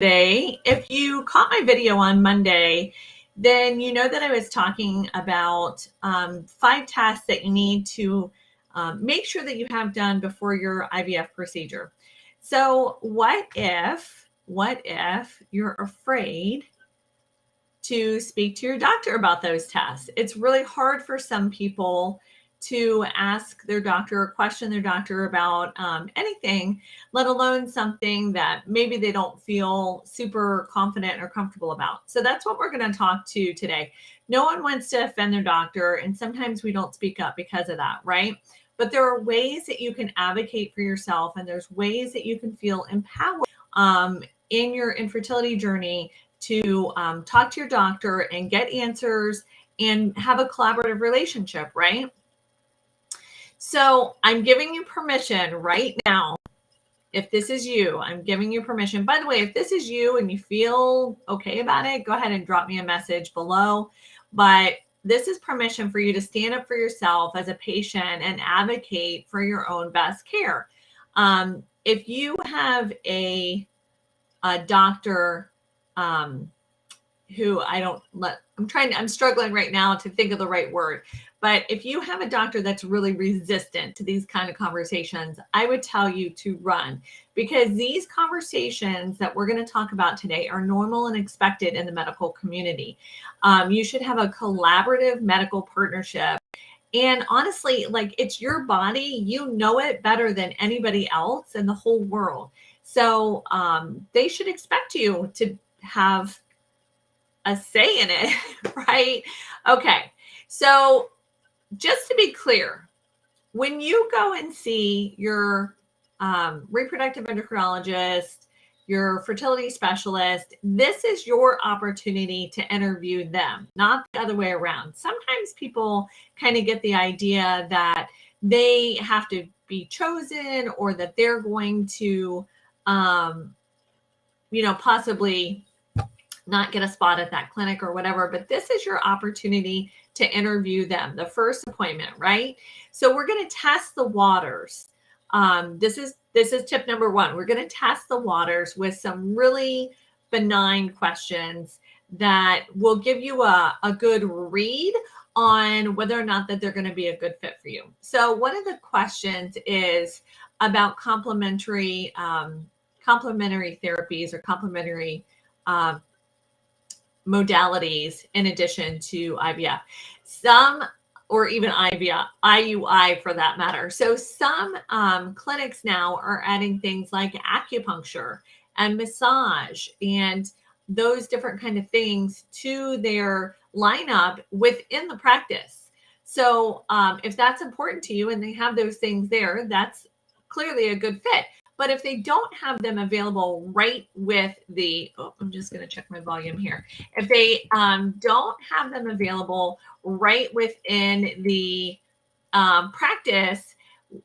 Today. If you caught my video on Monday, then you know that I was talking about 5 tests that you need to make sure that you have done before your IVF procedure. So what if you're afraid to speak to your doctor about those tests? It's really hard for some people to ask their doctor or question their doctor about anything, let alone something that maybe they don't feel super confident or comfortable about. So that's what we're going to talk to today. No one wants to offend their doctor, and sometimes we don't speak up because of that, right? But there are ways that you can advocate for yourself, and there's ways that you can feel empowered in your infertility journey to talk to your doctor and get answers and have a collaborative relationship, right? So I'm giving you permission right now. If this is you, I'm giving you permission. By the way, if this is you and you feel okay about it, go ahead and drop me a message below. But this is permission for you to stand up for yourself as a patient and advocate for your own best care. If you have a doctor who I'm struggling right now to think of the right word. But if you have a doctor that's really resistant to these kind of conversations, I would tell you to run, because these conversations that we're going to talk about today are normal and expected in the medical community. You should have a collaborative medical partnership. And honestly, like, it's your body, you know it better than anybody else in the whole world. So they should expect you to have a say in it, right? Okay. So just to be clear, when you go and see your reproductive endocrinologist, your fertility specialist, this is your opportunity to interview them, not the other way around. Sometimes people kind of get the idea that they have to be chosen, or that they're going to, possibly not get a spot at that clinic or whatever, but this is your opportunity to interview them, the first appointment, right? So we're going to test the waters. This is tip number 1. We're going to test the waters with some really benign questions that will give you a good read on whether or not that they're going to be a good fit for you. So one of the questions is about complementary therapies or complementary modalities in addition to IVF. Some, or even IUI for that matter. So some clinics now are adding things like acupuncture and massage and those different kind of things to their lineup within the practice. So if that's important to you and they have those things there, that's clearly a good fit. But if they don't have them available right with I'm just going to check my volume here. If they don't have them available right within the practice,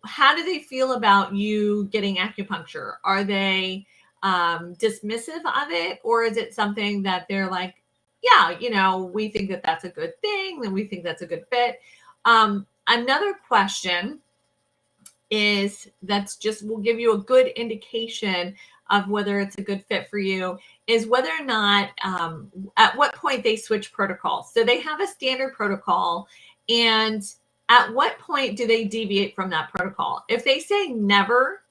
how do they feel about you getting acupuncture? Are they dismissive of it? Or is it something that they're like, yeah, we think that that's a good thing, and we think that's a good fit? Another question will give you a good indication of whether it's a good fit for you, is whether or not at what point they switch protocols. So they have a standard protocol, and at what point do they deviate from that protocol? If they say never,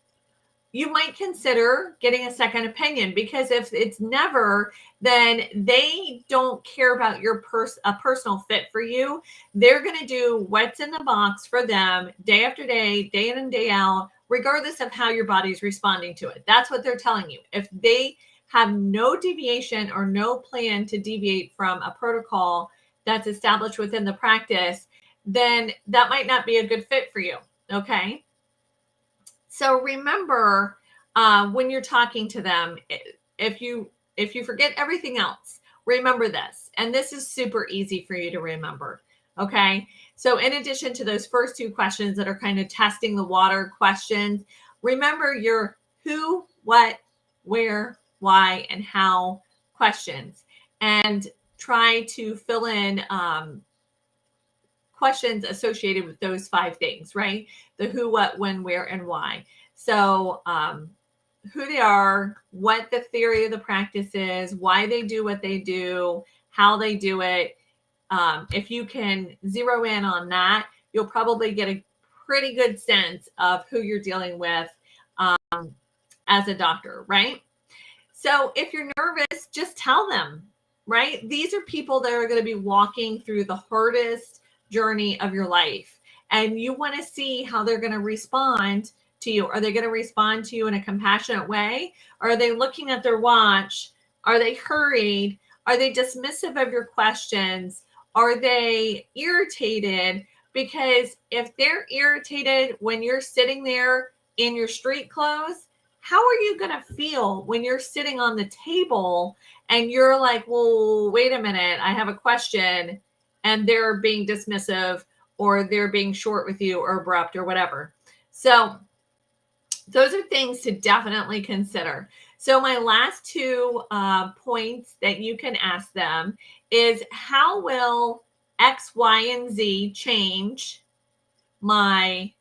you might consider getting a second opinion, because if it's never, then they don't care about a personal fit for you. They're going to do what's in the box for them day after day, day in and day out, regardless of how your body's responding to it. That's what they're telling you. If they have no deviation or no plan to deviate from a protocol that's established within the practice, then that might not be a good fit for you. Okay. So remember, when you're talking to them, if you forget everything else, remember this. And this is super easy for you to remember. Okay. So in addition to those first 2 questions that are kind of testing the water questions, remember your who, what, where, why, and how questions, and try to fill in questions associated with those 5 things, right? The who, what, when, where, and why. So who they are, what the theory of the practice is, why they do what they do, how they do it. If you can zero in on that, you'll probably get a pretty good sense of who you're dealing with as a doctor, right? So if you're nervous, just tell them, right? These are people that are going to be walking through the hardest journey of your life. And you want to see how they're going to respond to you. Are they going to respond to you in a compassionate way? Are they looking at their watch? Are they hurried? Are they dismissive of your questions? Are they irritated? Because if they're irritated when you're sitting there in your street clothes, how are you going to feel when you're sitting on the table and you're like, well, wait a minute, I have a question, and they're being dismissive or they're being short with you or abrupt or whatever. So those are things to definitely consider. So my last two points that you can ask them is, how will X, Y, and Z change my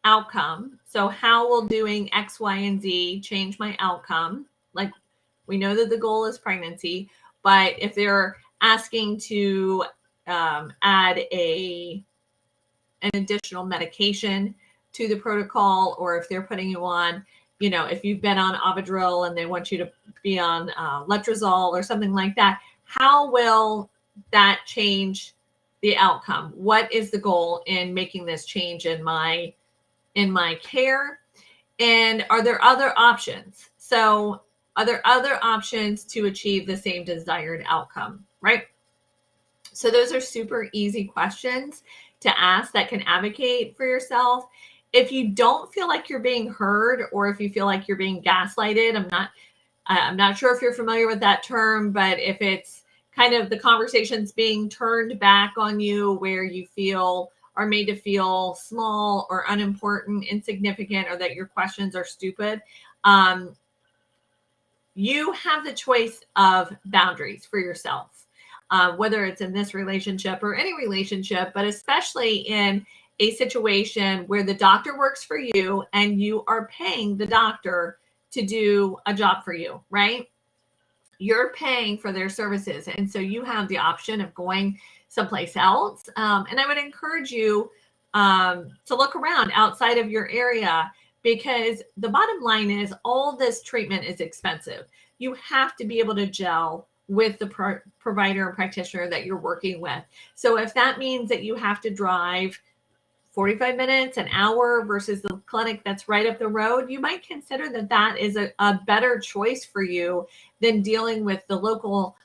outcome? So how will doing X, Y, and Z change my outcome? Like, we know that the goal is pregnancy, but if they're asking to add an additional medication to the protocol, or if they're putting you on, if you've been on Avidril and they want you to be on letrozole or something like that, how will that change the outcome? What is the goal in making this change in my care? And are there other options? So are there other options to achieve the same desired outcome, right? So those are super easy questions to ask that can advocate for yourself. If you don't feel like you're being heard, or if you feel like you're being gaslighted, I'm not sure if you're familiar with that term, but if it's kind of the conversation's being turned back on you, where you are made to feel small or unimportant, insignificant, or that your questions are stupid, you have the choice of boundaries for yourself, whether it's in this relationship or any relationship, but especially in a situation where the doctor works for you and you are paying the doctor to do a job for you, right? You're paying for their services. And so you have the option of going someplace else. And I would encourage you to look around outside of your area, because the bottom line is all this treatment is expensive. You have to be able to gel with the provider and practitioner that you're working with. So if that means that you have to drive 45 minutes, an hour versus the clinic that's right up the road, you might consider that is a better choice for you than dealing with the local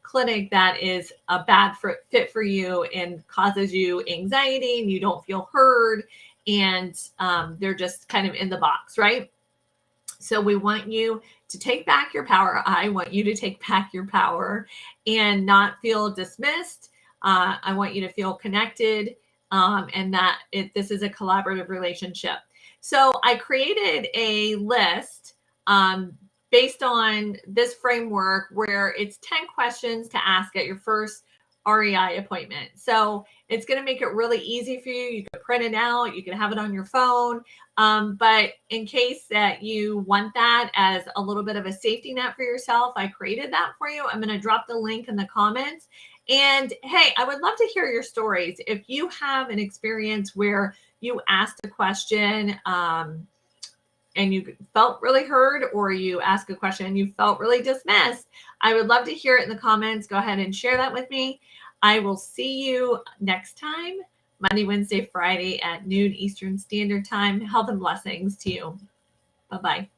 clinic that is a bad fit for you and causes you anxiety, and you don't feel heard, and they're just kind of in the box, right? So we want you to take back your power. I want you to take back your power and not feel dismissed. I want you to feel connected, and that this is a collaborative relationship. So I created a list based on this framework, where it's 10 questions to ask at your first REI appointment. So it's going to make it really easy for you. You can print it out, you can have it on your phone. But in case that you want that as a little bit of a safety net for yourself, I created that for you. I'm going to drop the link in the comments. And hey, I would love to hear your stories. If you have an experience where you asked a question and you felt really heard, or you asked a question and you felt really dismissed, I would love to hear it in the comments. Go ahead and share that with me. I will see you next time, Monday, Wednesday, Friday at noon Eastern Standard Time. Health and blessings to you. Bye-bye.